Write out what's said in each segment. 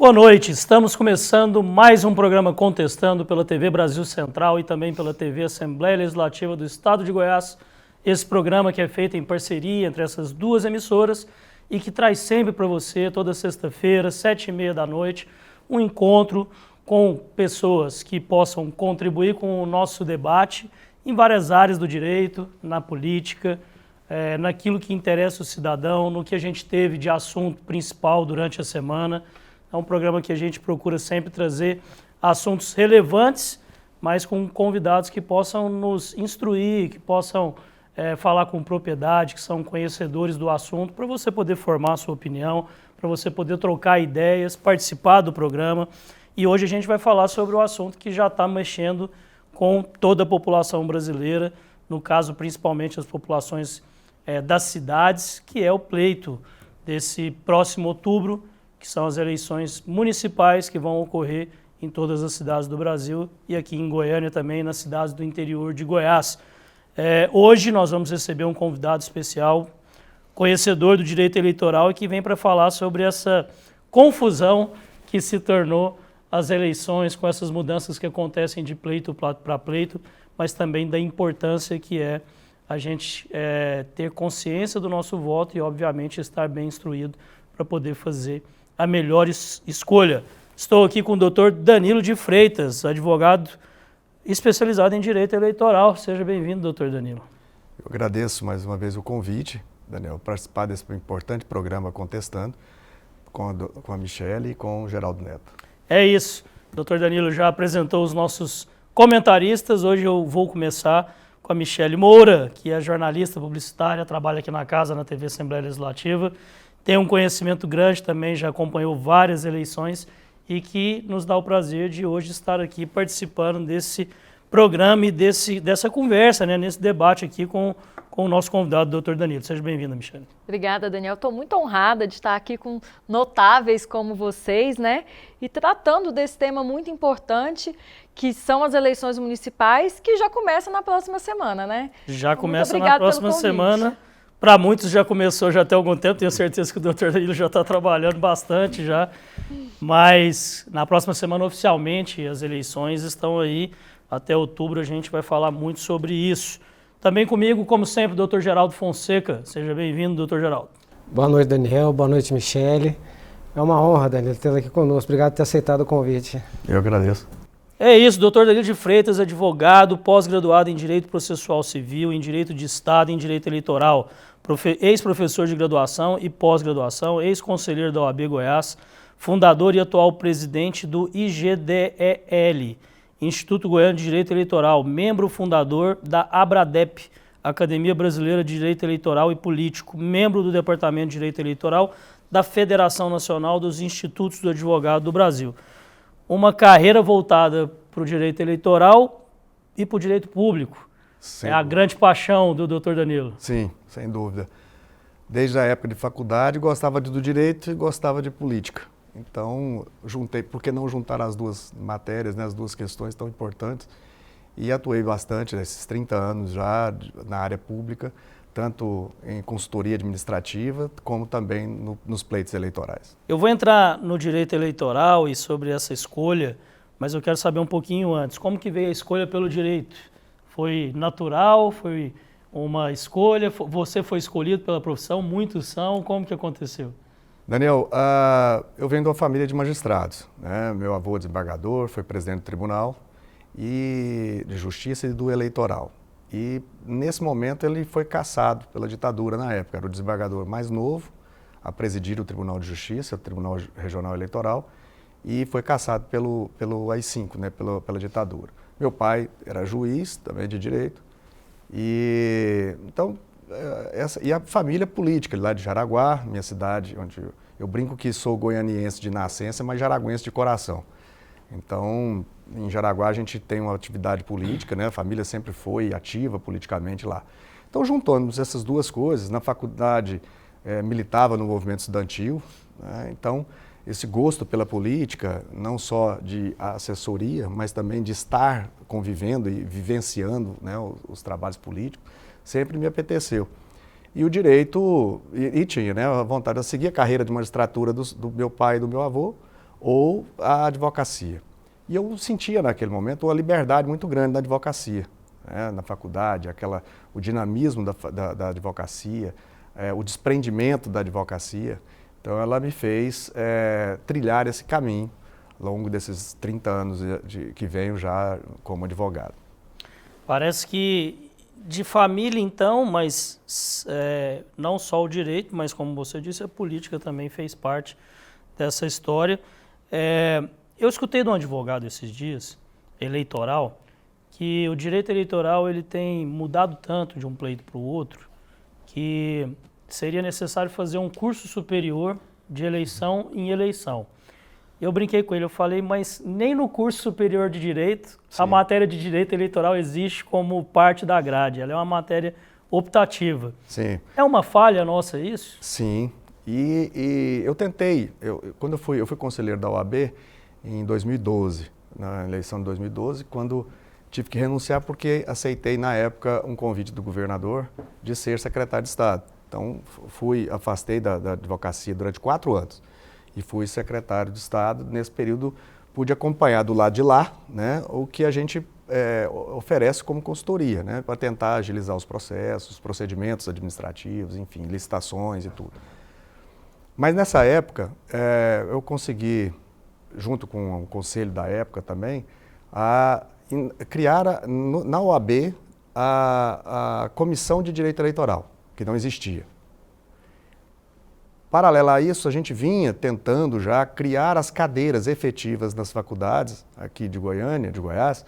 boa noite. Estamos começando mais um programa Contestando pela TV Brasil Central e também pela TV Assembleia Legislativa do Estado de Goiás. Esse programa que é feito em parceria entre essas duas emissoras e que traz sempre para você, toda sexta-feira, 7h30 da noite, um encontro com pessoas que possam contribuir com o nosso debate em várias áreas do direito, na política, naquilo que interessa o cidadão, no que a gente teve de assunto principal durante a semana. É um programa que a gente procura sempre trazer assuntos relevantes, mas com convidados que possam nos instruir, que possam falar com propriedade, que são conhecedores do assunto, para você poder formar a sua opinião, para você poder trocar ideias, participar do programa. E hoje a gente vai falar sobre o assunto que já está mexendo com toda a população brasileira, no caso principalmente as populações das cidades, que é o pleito desse próximo outubro, que são as eleições municipais que vão ocorrer em todas as cidades do Brasil e aqui em Goiânia também, nas cidades do interior de Goiás. Hoje nós vamos receber um convidado especial, conhecedor do direito eleitoral e que vem para falar sobre essa confusão que se tornou as eleições com essas mudanças que acontecem de pleito para pleito, mas também da importância que é a gente ter consciência do nosso voto e, obviamente, estar bem instruído para poder fazer a melhor escolha. Estou aqui com o doutor Danilo de Freitas, advogado especializado em direito eleitoral. Seja bem-vindo, doutor Danilo. Eu agradeço mais uma vez o convite, Daniel, participar desse importante programa Contestando com a Michele e com o Geraldo Neto. É isso. O doutor Danilo já apresentou os nossos comentaristas. Hoje eu vou começar com a Michele Moura, que é jornalista publicitária, trabalha aqui na casa, na TV Assembleia Legislativa. Tem um conhecimento grande também, já acompanhou várias eleições e que nos dá o prazer de hoje estar aqui participando desse programa e dessa conversa, nesse debate aqui com o nosso convidado, doutor Danilo. Seja bem-vinda, Michele. Obrigada, Daniel. Estou muito honrada de estar aqui com notáveis como vocês, e tratando desse tema muito importante, que são as eleições municipais, que já começam na próxima semana, Já começa na próxima semana. Para muitos já começou já tem algum tempo, tenho certeza que o doutor Danilo já está trabalhando bastante já, mas na próxima semana oficialmente as eleições estão aí, até outubro a gente vai falar muito sobre isso. Também comigo, como sempre, o doutor Geraldo Fonseca. Seja bem-vindo, doutor Geraldo. Boa noite, Daniel. Boa noite, Michele. É uma honra, Danilo, tê-lo aqui conosco. Obrigado por ter aceitado o convite. Eu agradeço. É isso, doutor Danilo de Freitas, advogado, pós-graduado em Direito Processual Civil, em Direito de Estado e em Direito Eleitoral, ex-professor de graduação e pós-graduação, ex-conselheiro da OAB Goiás, fundador e atual presidente do IGDEL, Instituto Goiano de Direito Eleitoral, membro fundador da ABRADEP, Academia Brasileira de Direito Eleitoral e Político, membro do Departamento de Direito Eleitoral da Federação Nacional dos Institutos do Advogado do Brasil. Uma carreira voltada para o direito eleitoral e para o direito público. É a grande paixão do doutor Danilo. Sim, sem dúvida. Desde a época de faculdade, gostava do direito e gostava de política. Então, por que não juntar as duas matérias, as duas questões tão importantes? E atuei bastante nesses 30 anos já na área pública, tanto em consultoria administrativa, como também nos pleitos eleitorais. Eu vou entrar no direito eleitoral e sobre essa escolha, mas eu quero saber um pouquinho antes. Como que veio a escolha pelo direito? Foi natural? Foi uma escolha? Você foi escolhido pela profissão? Muitos são. Como que aconteceu? Daniel, eu venho de uma família de magistrados. Meu avô desembargador, foi presidente do tribunal e de justiça e do eleitoral. E nesse momento ele foi cassado pela ditadura na época. Era o desembargador mais novo a presidir o Tribunal de Justiça, o Tribunal Regional Eleitoral, e foi cassado pelo AI-5, pela ditadura. Meu pai era juiz, também de direito, e a família política, lá de Jaraguá, minha cidade, onde eu brinco que sou goianiense de nascença, mas jaraguense de coração. Então, em Jaraguá a gente tem uma atividade política, a família sempre foi ativa politicamente lá. Então, juntamos essas duas coisas, na faculdade militava no movimento estudantil, então esse gosto pela política, não só de assessoria, mas também de estar convivendo e vivenciando os trabalhos políticos, sempre me apeteceu. E o direito, e tinha a vontade de seguir a carreira de magistratura do meu pai e do meu avô, ou a advocacia. E eu sentia naquele momento uma liberdade muito grande da advocacia, né, na faculdade, o dinamismo da advocacia, o desprendimento da advocacia. Então ela me fez trilhar esse caminho ao longo desses 30 anos que venho já como advogado. Parece que de família então, mas não só o direito, mas como você disse, a política também fez parte dessa história. Eu escutei de um advogado esses dias, eleitoral, que o direito eleitoral ele tem mudado tanto de um pleito para o outro, que seria necessário fazer um curso superior de eleição em eleição. Eu brinquei com ele, eu falei, mas nem no curso superior de direito, a matéria de direito eleitoral existe como parte da grade, ela é uma matéria optativa. Sim. É uma falha nossa isso? Sim, e eu tentei, quando eu fui conselheiro da OAB em 2012, na eleição de 2012, quando tive que renunciar porque aceitei na época um convite do governador de ser secretário de Estado. Então afastei da advocacia durante 4 anos e fui secretário de Estado. Nesse período pude acompanhar do lado de lá, né, o que a gente oferece como consultoria, né, para tentar agilizar os processos, os procedimentos administrativos, enfim, licitações e tudo. Mas nessa época eu consegui, junto com o conselho da época também, criar na OAB a Comissão de Direito Eleitoral, que não existia. Paralelo a isso, a gente vinha tentando já criar as cadeiras efetivas nas faculdades aqui de Goiânia, de Goiás,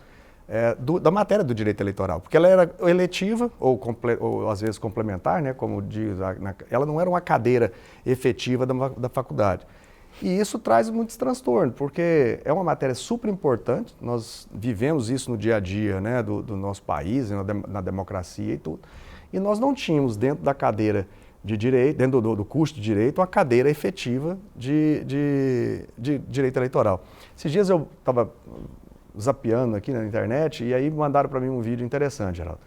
da matéria do direito eleitoral, porque ela era eletiva ou às vezes complementar, né, como diz, ela não era uma cadeira efetiva da faculdade. E isso traz muitos transtornos, porque é uma matéria super importante, nós vivemos isso no dia a dia, né, do nosso país, na democracia e tudo, e nós não tínhamos dentro da cadeira de direito, dentro do curso de direito, uma cadeira efetiva de direito eleitoral. Esses dias eu estava zapeando aqui na internet e aí mandaram para mim um vídeo interessante, Geraldo.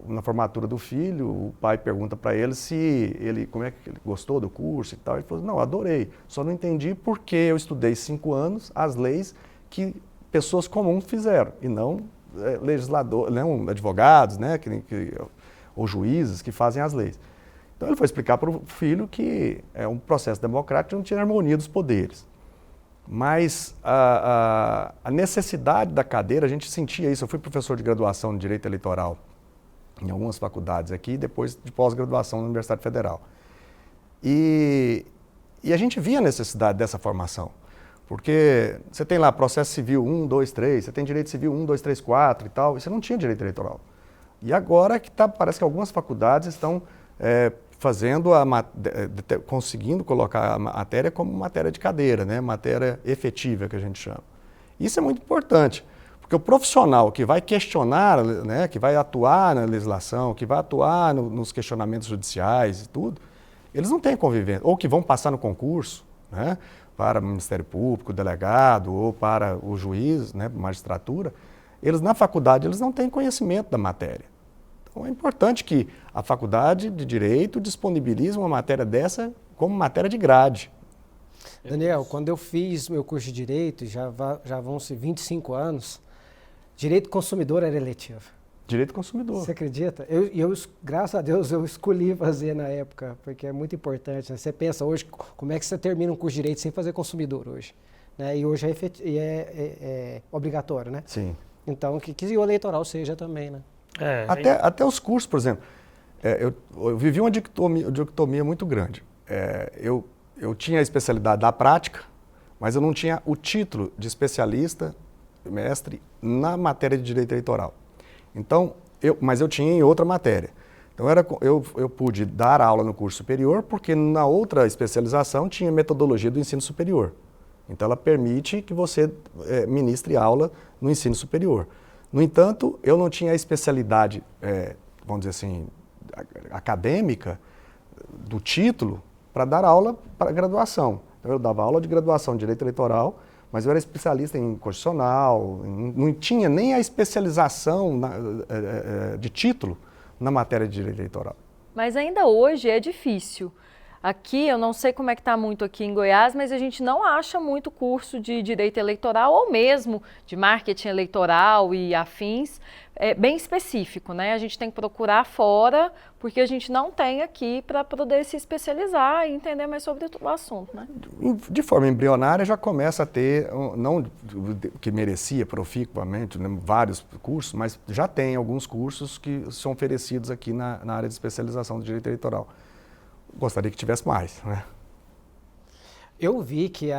Na formatura do filho, o pai pergunta para ele como é que ele gostou do curso e tal. Ele falou, não, adorei, só não entendi porque eu estudei 5 anos as leis que pessoas comuns fizeram, e não legisladores, não advogados, né, ou juízes que fazem as leis. Então ele foi explicar para o filho que é um processo democrático, não tinha harmonia dos poderes. Mas a necessidade da cadeira, a gente sentia isso. Eu fui professor de graduação de Direito Eleitoral em algumas faculdades aqui, depois de pós-graduação na Universidade Federal. E a gente via a necessidade dessa formação. Porque você tem lá processo civil 1, 2, 3, você tem direito civil 1, 2, 3, 4 e tal, e você não tinha direito eleitoral. E agora que parece que algumas faculdades estão conseguindo colocar a matéria como matéria de cadeira, né? Matéria efetiva, que a gente chama. Isso é muito importante, porque o profissional que vai questionar, né, que vai atuar na legislação, que vai atuar nos questionamentos judiciais e tudo, eles não têm convivência, ou que vão passar no concurso, né, para o Ministério Público, o delegado, ou para o juiz, né, magistratura, eles na faculdade eles não têm conhecimento da matéria. Então é importante que a faculdade de Direito disponibilize uma matéria dessa como matéria de grade. Daniel, quando eu fiz meu curso de Direito, já vão-se 25 anos, Direito Consumidor era eletivo. Direito Consumidor. Você acredita? Graças a Deus, eu escolhi fazer na época, porque é muito importante, né? Você pensa hoje, como é que você termina um curso de Direito sem fazer consumidor hoje? Né? E hoje é obrigatório, né? Sim. Então, que o eleitoral seja também, né? Até os cursos, por exemplo, eu vivi uma dicotomia muito grande. Eu tinha a especialidade da prática, mas eu não tinha o título de especialista, mestre, na matéria de direito eleitoral. Então, mas eu tinha em outra matéria. Então, eu pude dar aula no curso superior, porque na outra especialização tinha metodologia do ensino superior. Então, ela permite que você ministre aula no ensino superior. No entanto, eu não tinha a especialidade, vamos dizer assim, acadêmica, do título, para dar aula para graduação. Então, eu dava aula de graduação de Direito Eleitoral, mas eu era especialista em constitucional, não tinha nem a especialização de título na matéria de Direito Eleitoral. Mas ainda hoje é difícil Aqui, eu não sei como é que está muito aqui em Goiás, mas a gente não acha muito curso de direito eleitoral ou mesmo de marketing eleitoral e afins, bem específico, né? A gente tem que procurar fora, porque a gente não tem aqui para poder se especializar e entender mais sobre o assunto, né? De forma embrionária já começa a ter, não que merecia proficuamente, né, vários cursos, mas já tem alguns cursos que são oferecidos aqui na área de especialização do direito eleitoral. Gostaria que tivesse mais, né? Eu vi que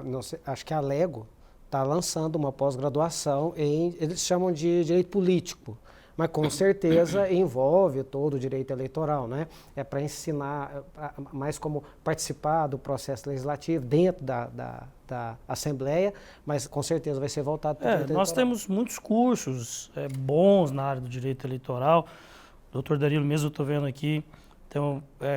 não sei, acho que a Lego está lançando uma pós-graduação eles chamam de direito político, mas com certeza envolve todo o direito eleitoral, né? É para ensinar mais como participar do processo legislativo dentro da Assembleia, mas com certeza vai ser voltado para o direito eleitoral. Nós temos muitos cursos bons na área do direito eleitoral. O Dr. Darilo mesmo, eu estou vendo aqui,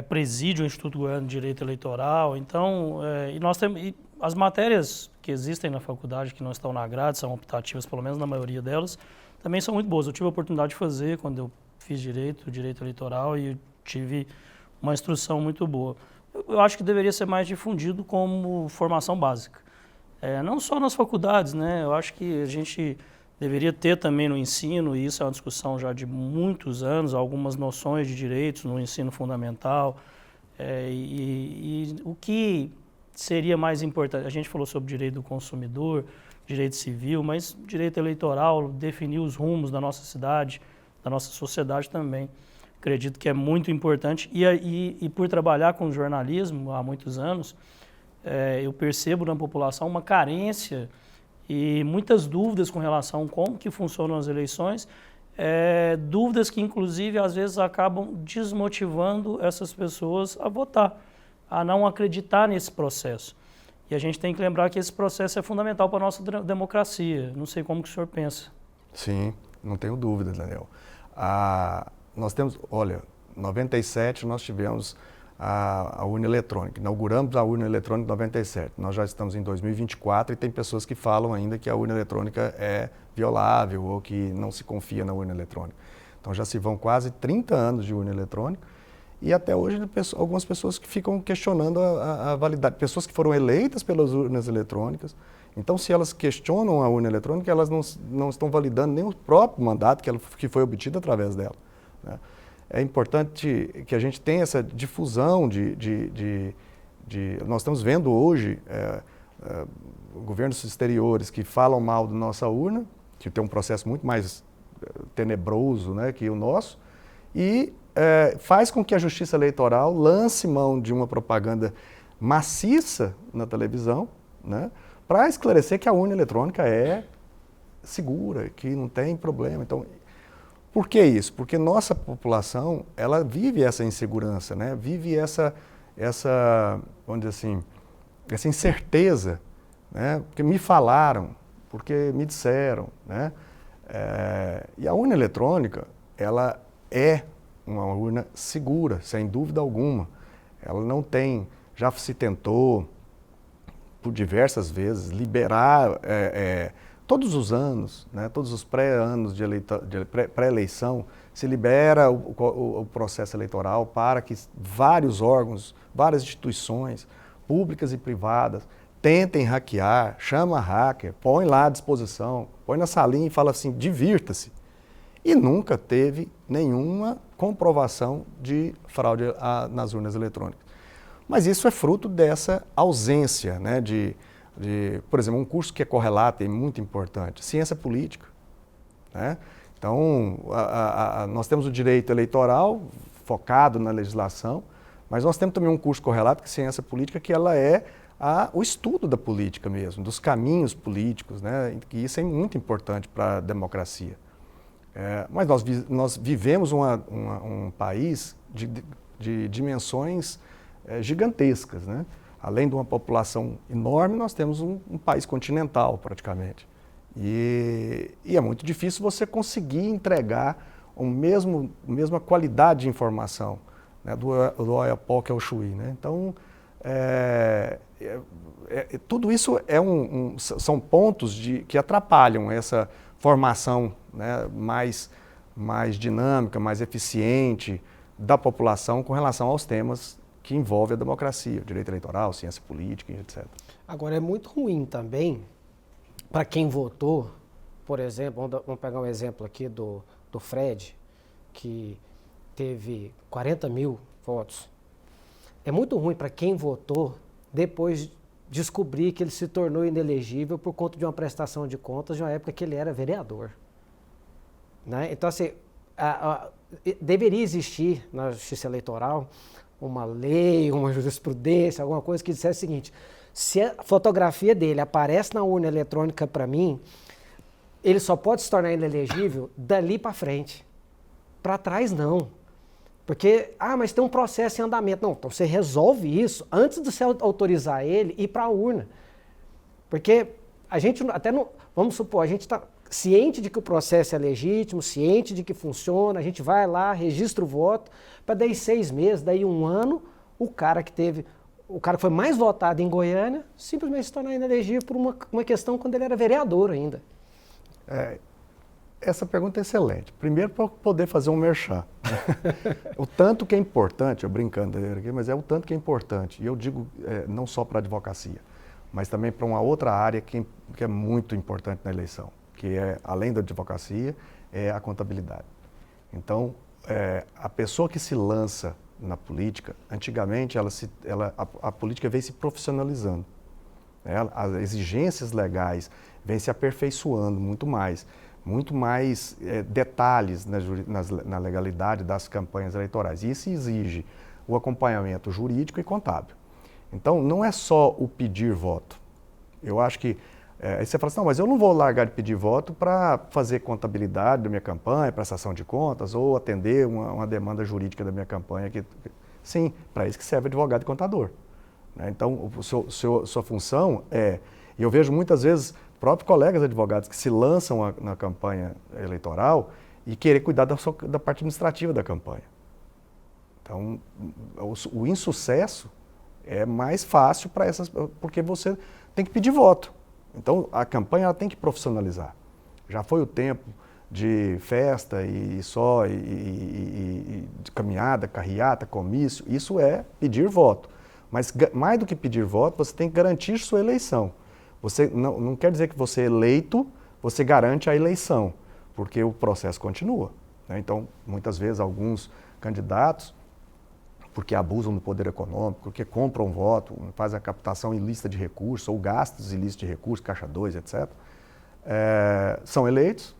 preside o Instituto Goiano de Direito Eleitoral. Então, e nós temos as matérias que existem na faculdade, que não estão na grade, são optativas, pelo menos na maioria delas, também são muito boas. Eu tive a oportunidade de fazer quando eu fiz direito eleitoral, e tive uma instrução muito boa. Eu acho que deveria ser mais difundido como formação básica. Não só nas faculdades, né? Eu acho que a gente deveria ter também no ensino, e isso é uma discussão já de muitos anos, algumas noções de direitos no ensino fundamental. E o que seria mais importante? A gente falou sobre direito do consumidor, direito civil, mas direito eleitoral, definir os rumos da nossa cidade, da nossa sociedade também. Acredito que é muito importante. E por trabalhar com jornalismo há muitos anos, eu percebo na população uma carência e muitas dúvidas com relação a como que funcionam as eleições, dúvidas que inclusive às vezes acabam desmotivando essas pessoas a votar, a não acreditar nesse processo. E a gente tem que lembrar que esse processo é fundamental para a nossa democracia. Não sei como que o senhor pensa. Sim, não tenho dúvida, Daniel. Nós temos, olha, em 97 nós tivemos a urna eletrônica. Inauguramos a urna eletrônica em 97. Nós já estamos em 2024 e tem pessoas que falam ainda que a urna eletrônica é violável ou que não se confia na urna eletrônica. Então já se vão quase 30 anos de urna eletrônica e até hoje algumas pessoas que ficam questionando a validade. Pessoas que foram eleitas pelas urnas eletrônicas. Então, se elas questionam a urna eletrônica, elas não estão validando nem o próprio mandato que foi obtido através dela, né? É importante que a gente tenha essa difusão nós estamos vendo hoje governos exteriores que falam mal da nossa urna, que tem um processo muito mais tenebroso, né, que o nosso, e faz com que a Justiça Eleitoral lance mão de uma propaganda maciça na televisão, né, para esclarecer que a urna eletrônica é segura, que não tem problema. Então, por que isso? Porque nossa população, ela vive essa insegurança, né? Vive essa, vamos dizer assim, essa incerteza, né? Porque me falaram, porque me disseram, né? E a urna eletrônica, ela é uma urna segura, sem dúvida alguma. Ela não tem, já se tentou, por diversas vezes, liberar todos os anos, né, todos os pré-anos de pré-eleição, se libera o processo eleitoral para que vários órgãos, várias instituições, públicas e privadas, tentem hackear, chama hacker, põe lá à disposição, põe na salinha e fala assim, divirta-se. E nunca teve nenhuma comprovação de fraude nas urnas eletrônicas. Mas isso é fruto dessa ausência, né, por exemplo, um curso que é correlato e muito importante, ciência política, né? Então, nós temos o direito eleitoral focado na legislação, mas nós temos também um curso correlato, que é ciência política, que ela é o estudo da política mesmo, dos caminhos políticos, né? E isso é muito importante para a democracia. Mas nós vivemos um país de dimensões gigantescas, né? Além de uma população enorme, nós temos um país continental, praticamente. E é muito difícil você conseguir entregar a mesma qualidade de informação, né, do Oiapoque ao Chuí, né? Então, tudo isso são pontos que atrapalham essa formação, né, mais dinâmica, mais eficiente da população com relação aos temas que envolve a democracia, o direito eleitoral, ciência política, etc. Agora, é muito ruim também para quem votou, por exemplo, vamos pegar um exemplo aqui do Fred, que teve 40 mil votos. É muito ruim para quem votou depois descobrir que ele se tornou inelegível por conta de uma prestação de contas de uma época que ele era vereador. Né? Então, assim, deveria existir na Justiça Eleitoral uma lei, uma jurisprudência, alguma coisa que dissesse o seguinte: se a fotografia dele aparece na urna eletrônica para mim, ele só pode se tornar inelegível dali para frente. Para trás, não. Porque, mas tem um processo em andamento. Não, então você resolve isso antes de você autorizar ele ir para a urna. Porque a gente até não, vamos supor, a gente está ciente de que o processo é legítimo, ciente de que funciona, a gente vai lá, registra o voto, para daí 6 meses, daí 1 ano, o cara que foi mais votado em Goiânia, simplesmente se tornar inelegível por uma questão quando ele era vereador ainda. Essa pergunta é excelente. Primeiro, para poder fazer um merchan. O tanto que é importante, eu brincando aqui, mas é o tanto que é importante. E eu digo não só para a advocacia, mas também para uma outra área que é muito importante na eleição, que é, além da advocacia, é a contabilidade. Então, a pessoa que se lança na política, antigamente a política veio se profissionalizando. As exigências legais vêm se aperfeiçoando muito mais detalhes na legalidade das campanhas eleitorais. E isso exige o acompanhamento jurídico e contábil. Então, não é só o pedir voto. Eu acho que aí você fala assim: não, mas eu não vou largar de pedir voto para fazer contabilidade da minha campanha, prestação de contas, ou atender uma demanda jurídica da minha campanha. Sim, para isso que serve advogado e contador. Então, sua função e eu vejo muitas vezes próprios colegas advogados que se lançam na campanha eleitoral e querer cuidar da parte administrativa da campanha. Então, o insucesso é mais fácil para porque você tem que pedir voto. Então, a campanha ela tem que profissionalizar. Já foi o tempo de festa e de caminhada, carreata, comício. Isso é pedir voto. Mas, mais do que pedir voto, você tem que garantir sua eleição. Você não quer dizer que você é eleito, você garante a eleição, porque o processo continua. Então, muitas vezes, alguns candidatos, porque abusam do poder econômico, porque compram voto, fazem a captação ilícita de recursos, ou gastos ilícitos de recursos, caixa 2, etc., são eleitos,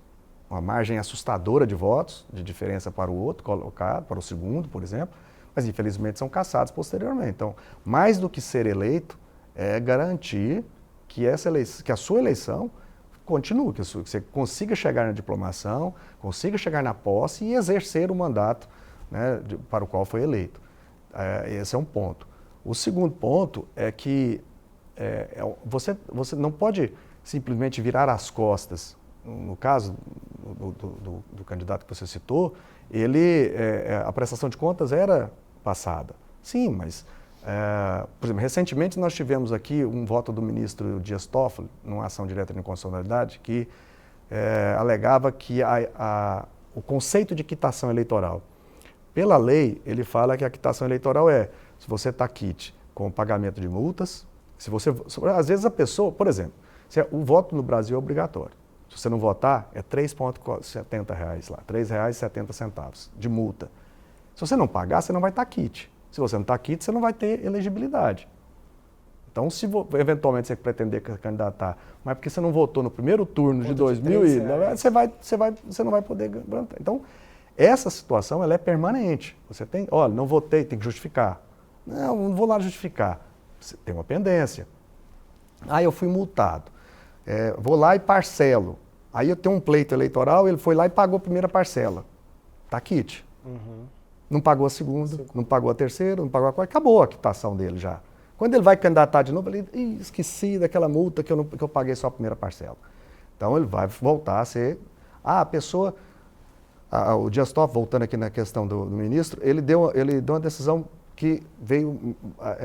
uma margem assustadora de votos, de diferença para o outro colocado, para o segundo, por exemplo, mas, infelizmente, são cassados posteriormente. Então, mais do que ser eleito, é garantir que a sua eleição continue, que você consiga chegar na diplomação, consiga chegar na posse e exercer o mandato, né, para o qual foi eleito. Esse é um ponto. O segundo ponto é que você não pode simplesmente virar as costas. No caso do candidato que você citou, a prestação de contas era passada. Sim, mas... por exemplo, recentemente nós tivemos aqui um voto do ministro Dias Toffoli, numa ação direta de inconstitucionalidade, que alegava que o conceito de quitação eleitoral, pela lei, ele fala que a quitação eleitoral se você está quite com o pagamento de multas, às vezes a pessoa, por exemplo, o voto no Brasil é obrigatório. Se você não votar, é R$3,70 lá, R$3,70 de multa. Se você não pagar, você não vai estar quite. Se você não está quite, você não vai ter elegibilidade. Então, se eventualmente você pretender candidatar, mas porque você não votou no primeiro turno de 2000, você não vai poder garantir. Então, essa situação ela é permanente. Você tem, olha, não votei, tem que justificar. Não vou lá justificar. Você tem uma pendência. Eu fui multado. Vou lá e parcelo. Aí eu tenho um pleito eleitoral, ele foi lá e pagou a primeira parcela. Está quite. Uhum. Não pagou a segunda, não pagou a terceira, não pagou a quarta, acabou a quitação dele já. Quando ele vai candidatar de novo, ele esqueci daquela multa que eu paguei só a primeira parcela. Então ele vai voltar a ser... a pessoa... o Dias Toffoli, voltando aqui na questão do ministro, ele deu uma decisão que veio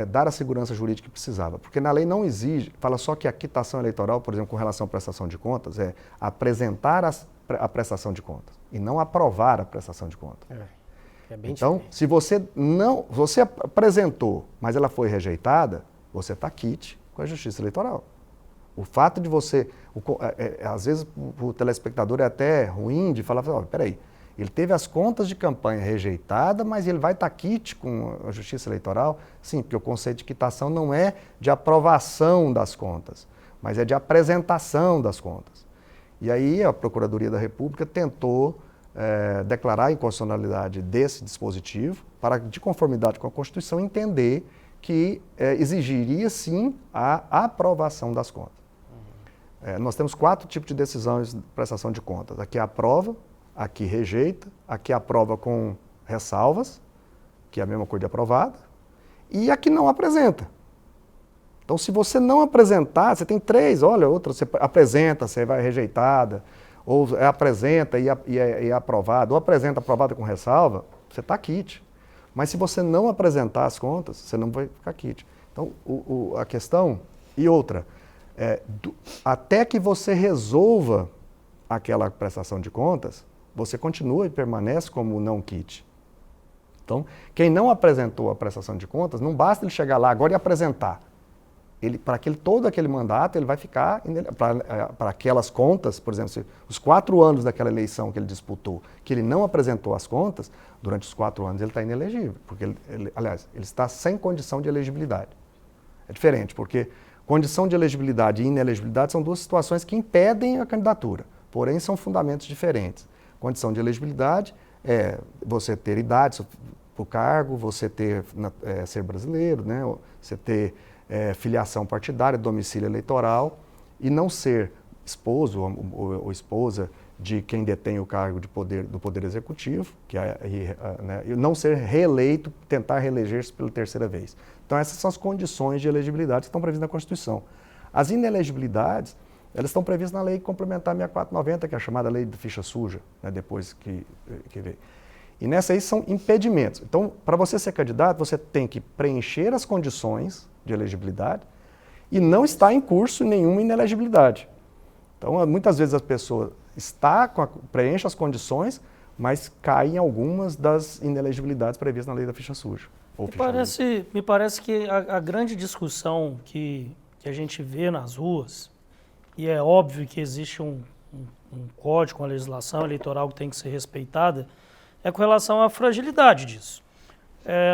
dar a segurança jurídica que precisava. Porque na lei não exige, fala só que a quitação eleitoral, por exemplo, com relação à prestação de contas, é apresentar a prestação de contas e não aprovar a prestação de contas. É bem então, diferente. se você apresentou, mas ela foi rejeitada, você está quite com a Justiça Eleitoral. O fato de você, às vezes o telespectador é até ruim de falar, peraí, ele teve as contas de campanha rejeitadas, mas ele vai estar quite com a Justiça Eleitoral? Sim, porque o conceito de quitação não é de aprovação das contas, mas é de apresentação das contas. E aí a Procuradoria da República tentou declarar a inconstitucionalidade desse dispositivo para, de conformidade com a Constituição, entender que exigiria sim a aprovação das contas. Nós temos 4 tipos de decisões de prestação de contas. Aqui aprova, aqui rejeita, aqui aprova com ressalvas, que é a mesma coisa de aprovada, e aqui não apresenta. Então, se você não apresentar, você tem 3, outra você apresenta, você vai rejeitada, ou apresenta e é aprovado, ou apresenta aprovada com ressalva, você está quite. Mas se você não apresentar as contas, você não vai ficar quite. Então, a questão, e outra, até que você resolva aquela prestação de contas, você continua e permanece como não quite. Então, quem não apresentou a prestação de contas, não basta ele chegar lá agora e apresentar. Para todo aquele mandato, ele vai ficar, para aquelas contas, por exemplo, se os 4 anos daquela eleição que ele disputou, que ele não apresentou as contas, durante os 4 anos ele está inelegível, porque aliás, ele está sem condição de elegibilidade. É diferente, porque condição de elegibilidade e inelegibilidade são 2 situações que impedem a candidatura, porém são fundamentos diferentes. Condição de elegibilidade é você ter idade para o cargo, você ser brasileiro, né? Você ter filiação partidária, domicílio eleitoral e não ser esposo ou esposa de quem detém o cargo do Poder Executivo, né? E não ser reeleito, tentar reeleger-se pela 3ª vez. Então essas são as condições de elegibilidade que estão previstas na Constituição. As inelegibilidades, elas estão previstas na Lei Complementar 6490, que é a chamada Lei de Ficha Suja, né? Depois que veio. E nessa aí são impedimentos. Então, para você ser candidato, você tem que preencher as condições de elegibilidade e não está em curso nenhuma inelegibilidade. Então, muitas vezes a pessoa preenche as condições, mas cai em algumas das inelegibilidades previstas na Lei da Ficha Suja. Me parece que a grande discussão que a gente vê nas ruas, e é óbvio que existe um código, uma legislação eleitoral que tem que ser respeitada, é com relação à fragilidade disso.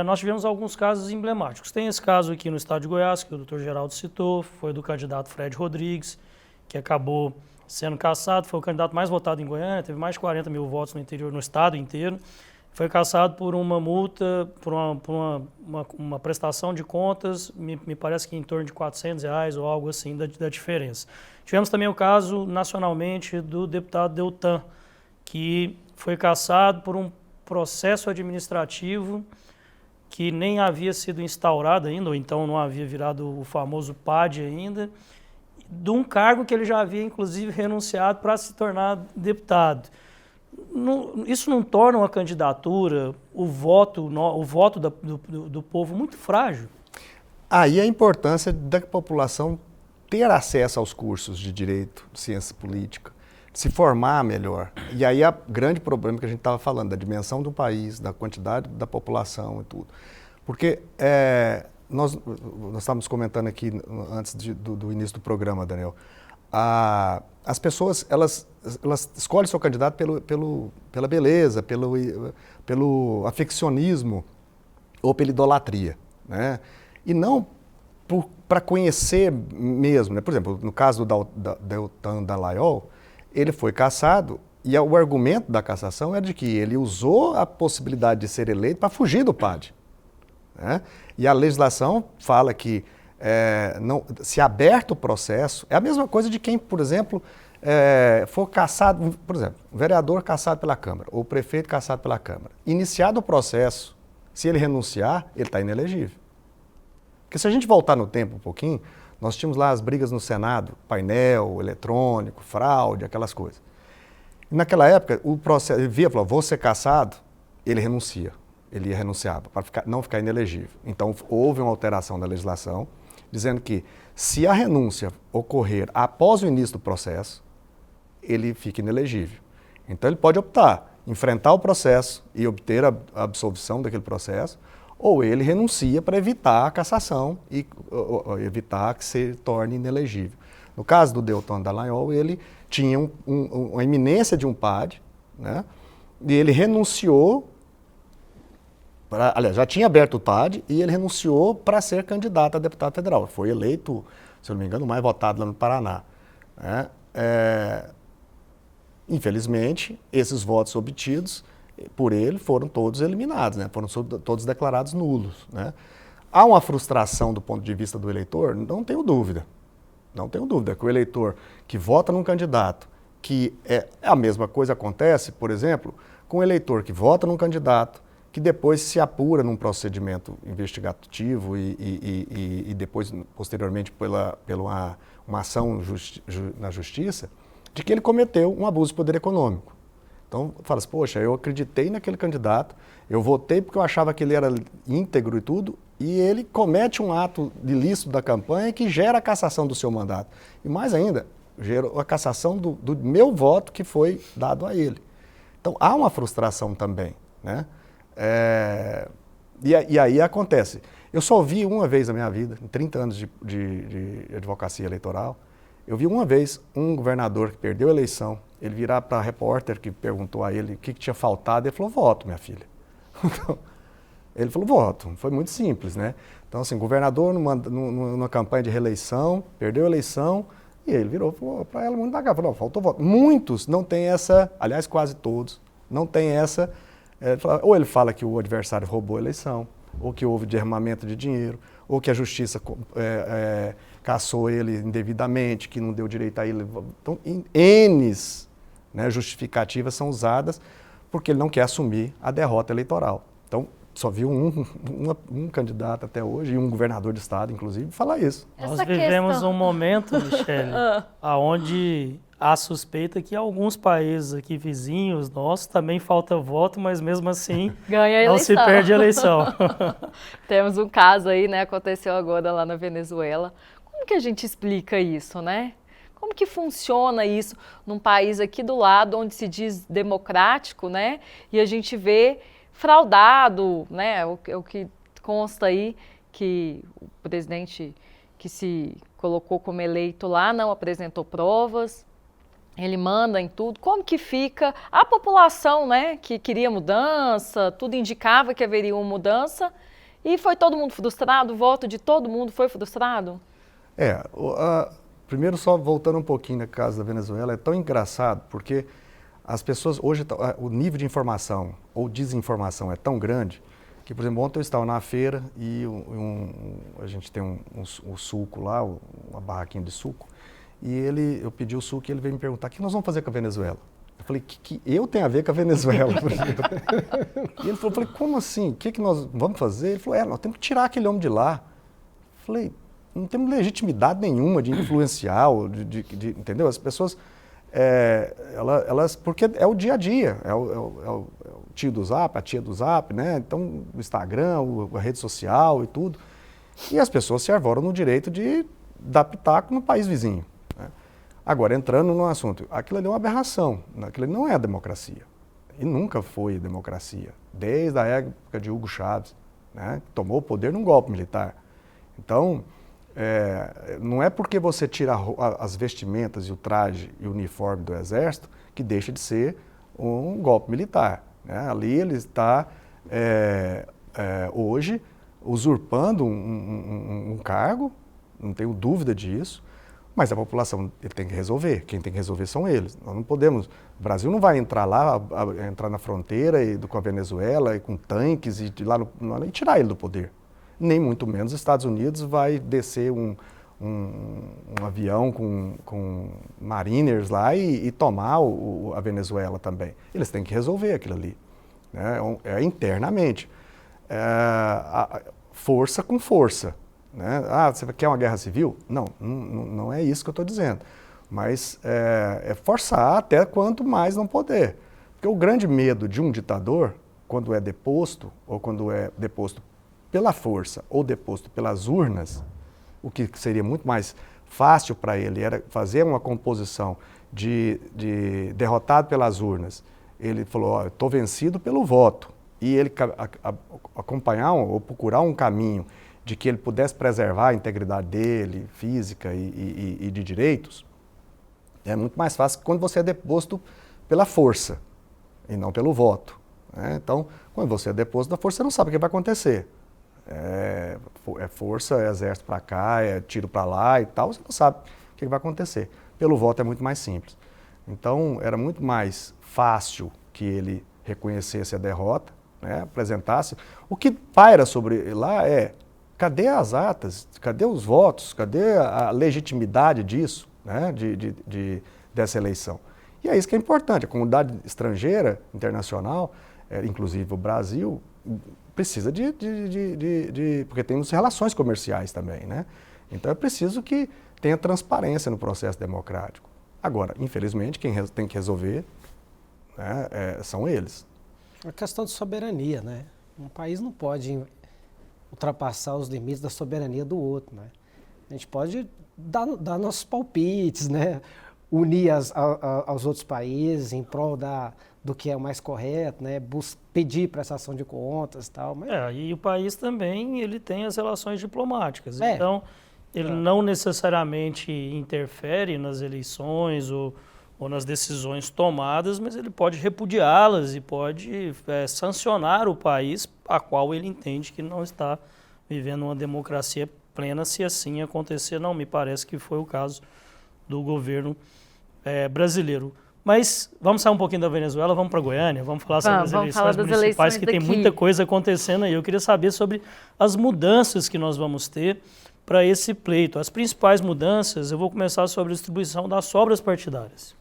Nós tivemos alguns casos emblemáticos. Tem esse caso aqui no estado de Goiás, que o doutor Geraldo citou, foi do candidato Fred Rodrigues, que acabou sendo cassado, foi o candidato mais votado em Goiânia, teve mais de 40 mil votos no estado inteiro, foi cassado por uma multa, por uma prestação de contas, me parece que em torno de R$400 ou algo assim da diferença. Tivemos também o caso nacionalmente do deputado Deltan, que foi cassado por um processo administrativo que nem havia sido instaurado ainda, ou então não havia virado o famoso PAD ainda, de um cargo que ele já havia, inclusive, renunciado para se tornar deputado. Isso não torna uma candidatura, o voto do povo muito frágil? Aí a importância da população ter acesso aos cursos de Direito, de Ciência Política, se formar melhor. E aí o grande problema que a gente estava falando, da dimensão do país, da quantidade da população e tudo. Porque nós estávamos comentando aqui antes do início do programa, Daniel, as pessoas elas escolhem seu candidato pela beleza, pelo afeccionismo ou pela idolatria, né? E não para conhecer mesmo, né? Por exemplo, no caso do Deltan Dallagnol, ele foi cassado e o argumento da cassação era de que ele usou a possibilidade de ser eleito para fugir do PAD, né? E a legislação fala que se aberto o processo, é a mesma coisa de quem, por exemplo, for cassado, por exemplo, um vereador cassado pela Câmara ou o prefeito cassado pela Câmara. Iniciado o processo, se ele renunciar, ele está inelegível. Porque se a gente voltar no tempo um pouquinho, nós tínhamos lá as brigas no Senado, painel, eletrônico, fraude, aquelas coisas. E naquela época, o processo, ele via e falou, vou ser cassado, ele renunciava, para não ficar inelegível. Então, houve uma alteração da legislação, dizendo que se a renúncia ocorrer após o início do processo, ele fica inelegível. Então, ele pode optar enfrentar o processo e obter a absolvição daquele processo, ou ele renuncia para evitar a cassação e evitar que se torne inelegível. No caso do Deltan Dallagnol, ele tinha uma iminência de um PAD, né? E ele renunciou, aliás, já tinha aberto o PAD e ele renunciou para ser candidato a deputado federal. Foi eleito, se eu não me engano, o mais votado lá no Paraná, né? Infelizmente, esses votos obtidos por ele foram todos eliminados, né? Foram todos declarados nulos, né? Há uma frustração do ponto de vista do eleitor? Não tenho dúvida. Não tenho dúvida que o eleitor que vota num candidato, que a mesma coisa acontece, por exemplo, com o eleitor que vota num candidato, que depois se apura num procedimento investigativo e depois, posteriormente, pela uma ação na justiça, de que ele cometeu um abuso de poder econômico. Então, fala assim, poxa, eu acreditei naquele candidato, eu votei porque eu achava que ele era íntegro e tudo, e ele comete um ato ilícito da campanha que gera a cassação do seu mandato. E mais ainda, gera a cassação do meu voto que foi dado a ele. Então, há uma frustração também, né? E aí acontece. Eu só vi uma vez na minha vida, em 30 anos de advocacia eleitoral, eu vi uma vez um governador que perdeu a eleição, ele virar para a repórter que perguntou a ele o que tinha faltado, ele falou, voto, minha filha. Então, ele falou, voto. Foi muito simples, né? Então, assim, governador numa campanha de reeleição, perdeu a eleição, e ele virou para ela muito devagar, falou, faltou voto. Muitos não têm essa, aliás, quase todos, não têm essa, ou ele fala que o adversário roubou a eleição, ou que houve derramamento de dinheiro, ou que a justiça cassou ele indevidamente, que não deu direito a ele. Então, N's, né, justificativas são usadas porque ele não quer assumir a derrota eleitoral. Então, só viu um candidato até hoje, e um governador de estado, inclusive, falar isso. Nós vivemos um momento, Michele, onde há suspeita que alguns países aqui vizinhos nossos também falta voto, mas mesmo assim não se perde a eleição. Temos um caso aí, né? Aconteceu agora lá na Venezuela. Como que a gente explica isso, né? Como que funciona isso num país aqui do lado, onde se diz democrático, né? E a gente vê fraudado, né? O que consta aí que o presidente que se colocou como eleito lá não apresentou provas, ele manda em tudo. Como que fica a população, né? Que queria mudança, tudo indicava que haveria uma mudança e foi todo mundo frustrado, o voto de todo mundo foi frustrado? Primeiro, só voltando um pouquinho no caso da Venezuela, é tão engraçado porque as pessoas, hoje, o nível de informação ou desinformação é tão grande que, por exemplo, ontem eu estava na feira e a gente tem um suco lá, uma barraquinha de suco, e eu pedi o suco e ele veio me perguntar, o que nós vamos fazer com a Venezuela? Eu falei, que eu tenho a ver com a Venezuela? E ele falou, como assim? O que nós vamos fazer? Ele falou, nós temos que tirar aquele homem de lá. Eu falei, não temos legitimidade nenhuma de influenciar, entendeu? As pessoas, elas, porque é o dia a dia, é o tio do Zap, a tia do Zap, né? Então, o Instagram, a rede social e tudo. E as pessoas se arvoram no direito de dar pitaco no país vizinho, né? Agora, entrando no assunto, aquilo ali é uma aberração, aquilo ali não é a democracia. E nunca foi democracia, desde a época de Hugo Chávez, né? Tomou o poder num golpe militar. Então, não é porque você tira as vestimentas e o traje e o uniforme do Exército que deixa de ser um golpe militar, né? Ali ele está, hoje, usurpando um cargo, não tenho dúvida disso, mas a população ele tem que resolver, quem tem que resolver são eles. Nós não podemos, o Brasil não vai entrar lá, entrar na fronteira com a Venezuela e com tanques e tirar ele do poder. Nem muito menos os Estados Unidos vai descer um avião com mariners lá e tomar a Venezuela também. Eles têm que resolver aquilo ali, né? Internamente. Força com força, né? Você quer uma guerra civil? Não é isso que eu estou dizendo. Mas forçar até quanto mais não poder. Porque o grande medo de um ditador, quando é deposto, ou quando é deposto pela força ou deposto pelas urnas, o que seria muito mais fácil para ele era fazer uma composição de derrotado pelas urnas ele falou, ó, eu estou vencido pelo voto, e ele acompanhar ou procurar um caminho de que ele pudesse preservar a integridade dele, física e de direitos, é muito mais fácil quando você é deposto pela força e não pelo voto, né? Então, quando você é deposto da força, você não sabe o que vai acontecer. É força, é exército para cá, é tiro para lá e tal, você não sabe o que vai acontecer. Pelo voto é muito mais simples. Então, era muito mais fácil que ele reconhecesse a derrota, né, apresentasse. O que paira sobre lá cadê as atas, cadê os votos, cadê a legitimidade disso, né, dessa eleição? E é isso que é importante. A comunidade estrangeira, internacional, inclusive o Brasil, precisa porque temos relações comerciais também, né? Então é preciso que tenha transparência no processo democrático. Agora, infelizmente, quem tem que resolver, né, são eles. É uma questão de soberania, né? Um país não pode ultrapassar os limites da soberania do outro, né? A gente pode dar nossos palpites, né? Unir aos outros países em prol do que é o mais correto, né? Pedir prestação de contas e tal. Mas... e o país também ele tem as relações diplomáticas. Então, ele não necessariamente interfere nas eleições ou nas decisões tomadas, mas ele pode repudiá-las e pode sancionar o país a qual ele entende que não está vivendo uma democracia plena, se assim acontecer. Não me parece que foi o caso do governo brasileiro. Mas vamos sair um pouquinho da Venezuela, vamos para Goiânia, vamos falar sobre as eleições municipais, que tem muita coisa acontecendo aí. Eu queria saber sobre as mudanças que nós vamos ter para esse pleito. As principais mudanças, eu vou começar sobre a distribuição das sobras partidárias.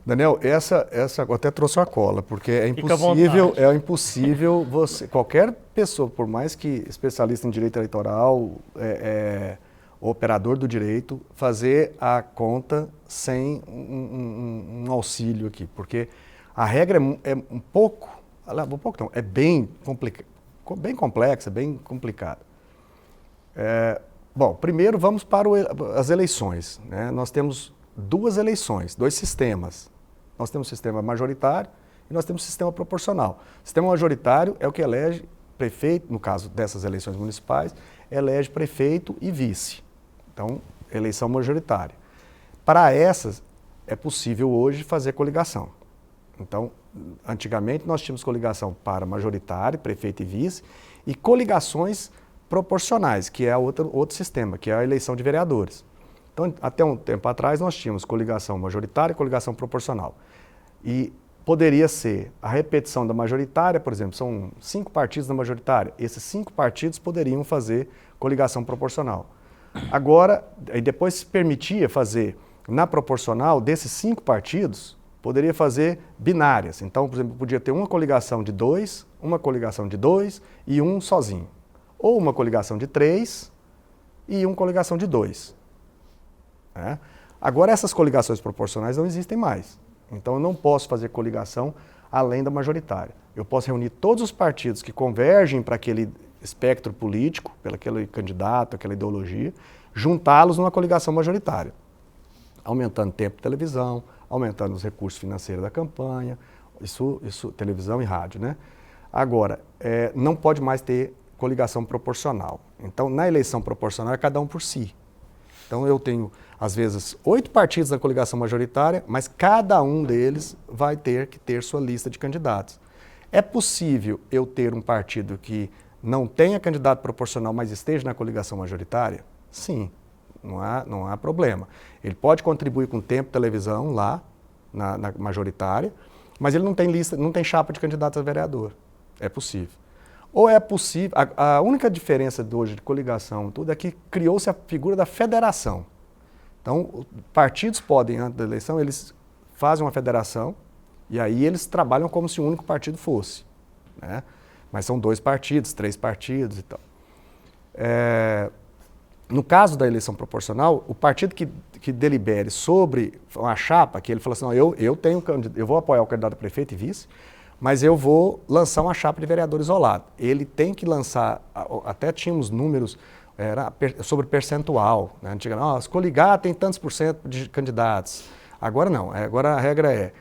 Daniel, essa eu até trouxe a cola, porque é impossível qualquer pessoa, por mais que especialista em direito eleitoral, operador do direito, fazer a conta sem um auxílio aqui, porque a regra é bem complexa, bem complicada. Bom, primeiro vamos para as eleições, né? Nós temos duas eleições, dois sistemas. Nós temos o sistema majoritário e nós temos o sistema proporcional. O sistema majoritário é o que elege prefeito, no caso dessas eleições municipais, elege prefeito e vice. Então, eleição majoritária. Para essas, é possível hoje fazer coligação. Então, antigamente nós tínhamos coligação para majoritário, prefeito e vice, e coligações proporcionais, que é outro sistema, que é a eleição de vereadores. Então, até um tempo atrás, nós tínhamos coligação majoritária e coligação proporcional. E poderia ser a repetição da majoritária, por exemplo, são 5 partidos da majoritária. Esses 5 partidos poderiam fazer coligação proporcional. Agora, depois se permitia fazer, na proporcional, desses 5 partidos, poderia fazer binárias. Então, por exemplo, podia ter uma coligação de 2, uma coligação de 2 e um sozinho. Ou uma coligação de 3 e uma coligação de 2. Agora, essas coligações proporcionais não existem mais. Então, eu não posso fazer coligação além da majoritária. Eu posso reunir todos os partidos que convergem para aquele espectro político, pelo aquele candidato, aquela ideologia, juntá-los numa coligação majoritária, aumentando tempo de televisão, aumentando os recursos financeiros da campanha, isso televisão e rádio, né? Agora, não pode mais ter coligação proporcional. Então, na eleição proporcional é cada um por si. Então, eu tenho, às vezes, 8 partidos na coligação majoritária, mas cada um deles vai ter que ter sua lista de candidatos. É possível eu ter um partido que não tenha candidato proporcional, mas esteja na coligação majoritária? Sim, não há problema. Ele pode contribuir com tempo de televisão lá, na majoritária, mas ele não tem lista, não tem chapa de candidato a vereador. É possível. Ou é possível, a única diferença de hoje de coligação tudo é que criou-se a figura da federação. Então, partidos podem, antes da eleição, eles fazem uma federação e aí eles trabalham como se um único partido fosse, né? Mas são 2 partidos, 3 partidos e tal. No caso da eleição proporcional, o partido que delibere sobre uma chapa, que ele fala assim, não, eu vou apoiar o candidato a prefeito e vice, mas eu vou lançar uma chapa de vereador isolado. Ele tem que lançar, até tínhamos números sobre percentual, né? Antigamente, se coligar tem tantos % de candidatos. Agora não, agora a regra é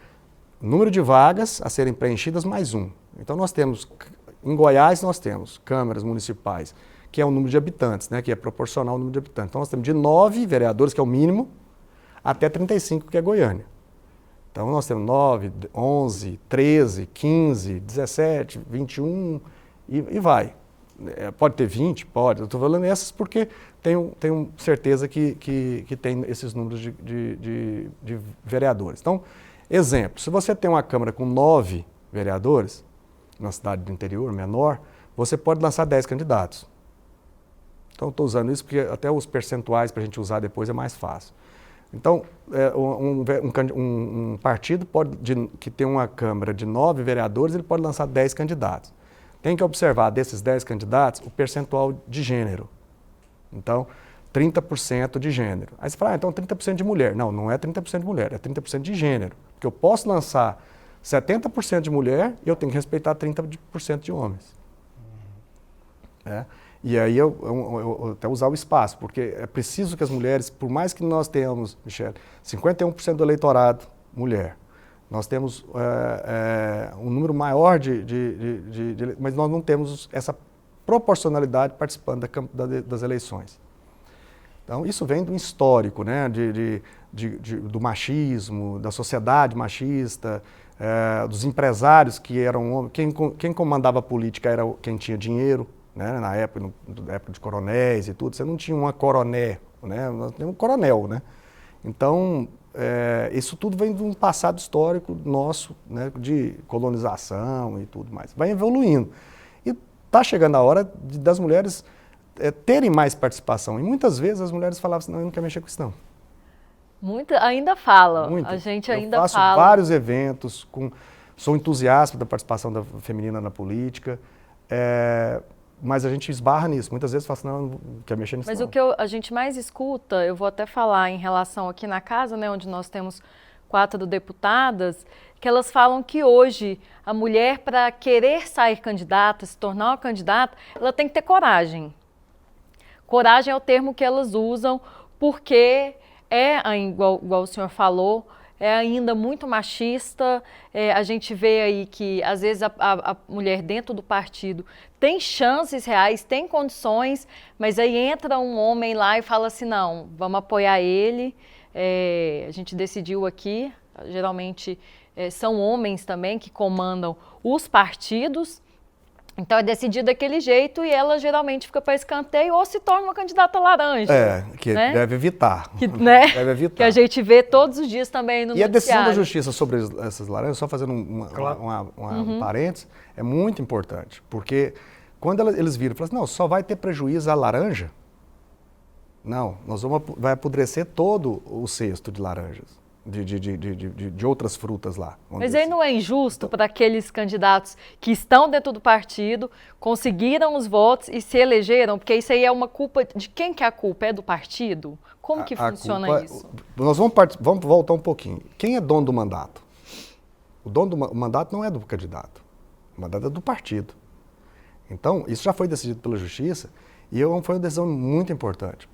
número de vagas a serem preenchidas mais 1. Então nós temos, em Goiás nós temos câmaras municipais, que é o número de habitantes, né, que é proporcional ao número de habitantes. Então nós temos de 9 vereadores, que é o mínimo, até 35, que é Goiânia. Então nós temos 9, 11, 13, 15, 17, 21 e vai. Pode ter 20? Pode. Eu estou falando essas porque tenho certeza que tem esses números de vereadores. Então, exemplo, se você tem uma Câmara com 9 vereadores, numa cidade do interior menor, você pode lançar 10 candidatos. Então, estou usando isso porque até os percentuais para a gente usar depois é mais fácil. Então, um partido que tem uma Câmara de 9 vereadores, ele pode lançar 10 candidatos. Tem que observar desses 10 candidatos o percentual de gênero. Então, 30% de gênero. Aí você fala, então 30% de mulher. Não, não é 30% de mulher, é 30% de gênero. Porque eu posso lançar 70% de mulher e eu tenho que respeitar 30% de homens. E aí eu até usar o espaço, porque é preciso que as mulheres, por mais que nós tenhamos, Michele, 51% do eleitorado mulher, nós temos um número maior mas nós não temos essa proporcionalidade participando das eleições. Então, isso vem do histórico, né, do machismo, da sociedade machista, dos empresários que eram homens. Quem comandava a política era quem tinha dinheiro, né, na época de coronéis e tudo. Você não tinha uma coroné, né, nós tínhamos um coronel, né. Então, isso tudo vem de um passado histórico nosso, né, de colonização e tudo mais. Vai evoluindo. E está chegando a hora das mulheres terem mais participação. E muitas vezes as mulheres falavam assim, não, eu não quero mexer com isso não. Ainda fala. Muito. A gente ainda faço fala. vários eventos, sou entusiasta da participação feminina na política, mas a gente esbarra nisso. Muitas vezes fala assim, não, não quero mexer nisso Mas não. o que a gente mais escuta, eu vou até falar em relação aqui na casa, né, onde nós temos 4 deputadas, que elas falam que hoje a mulher, para querer sair candidata, se tornar uma candidata, ela tem que ter coragem. Coragem é o termo que elas usam, porque igual o senhor falou, é ainda muito machista. A gente vê aí que, às vezes, a mulher dentro do partido tem chances reais, tem condições, mas aí entra um homem lá e fala assim, não, vamos apoiar ele. A gente decidiu aqui, geralmente são homens também que comandam os partidos, então é decidido daquele jeito e ela geralmente fica para escanteio ou se torna uma candidata laranja. Que né? deve evitar. Deve evitar. Que a gente vê todos os dias também no noticiário. E a decisão da justiça sobre essas laranjas, só fazendo um parênteses, é muito importante. Porque quando eles viram, falaram assim, não, só vai ter prejuízo a laranja? Não, vai apodrecer todo o cesto de laranjas. De outras frutas lá. Mas aí não é injusto para aqueles candidatos que estão dentro do partido, conseguiram os votos e se elegeram? Porque isso aí é uma culpa... De quem que é a culpa? É do partido? Como que funciona isso? Nós vamos voltar um pouquinho. Quem é dono do mandato? O dono do mandato não é do candidato. O mandato é do partido. Então, isso já foi decidido pela Justiça e foi uma decisão muito importante.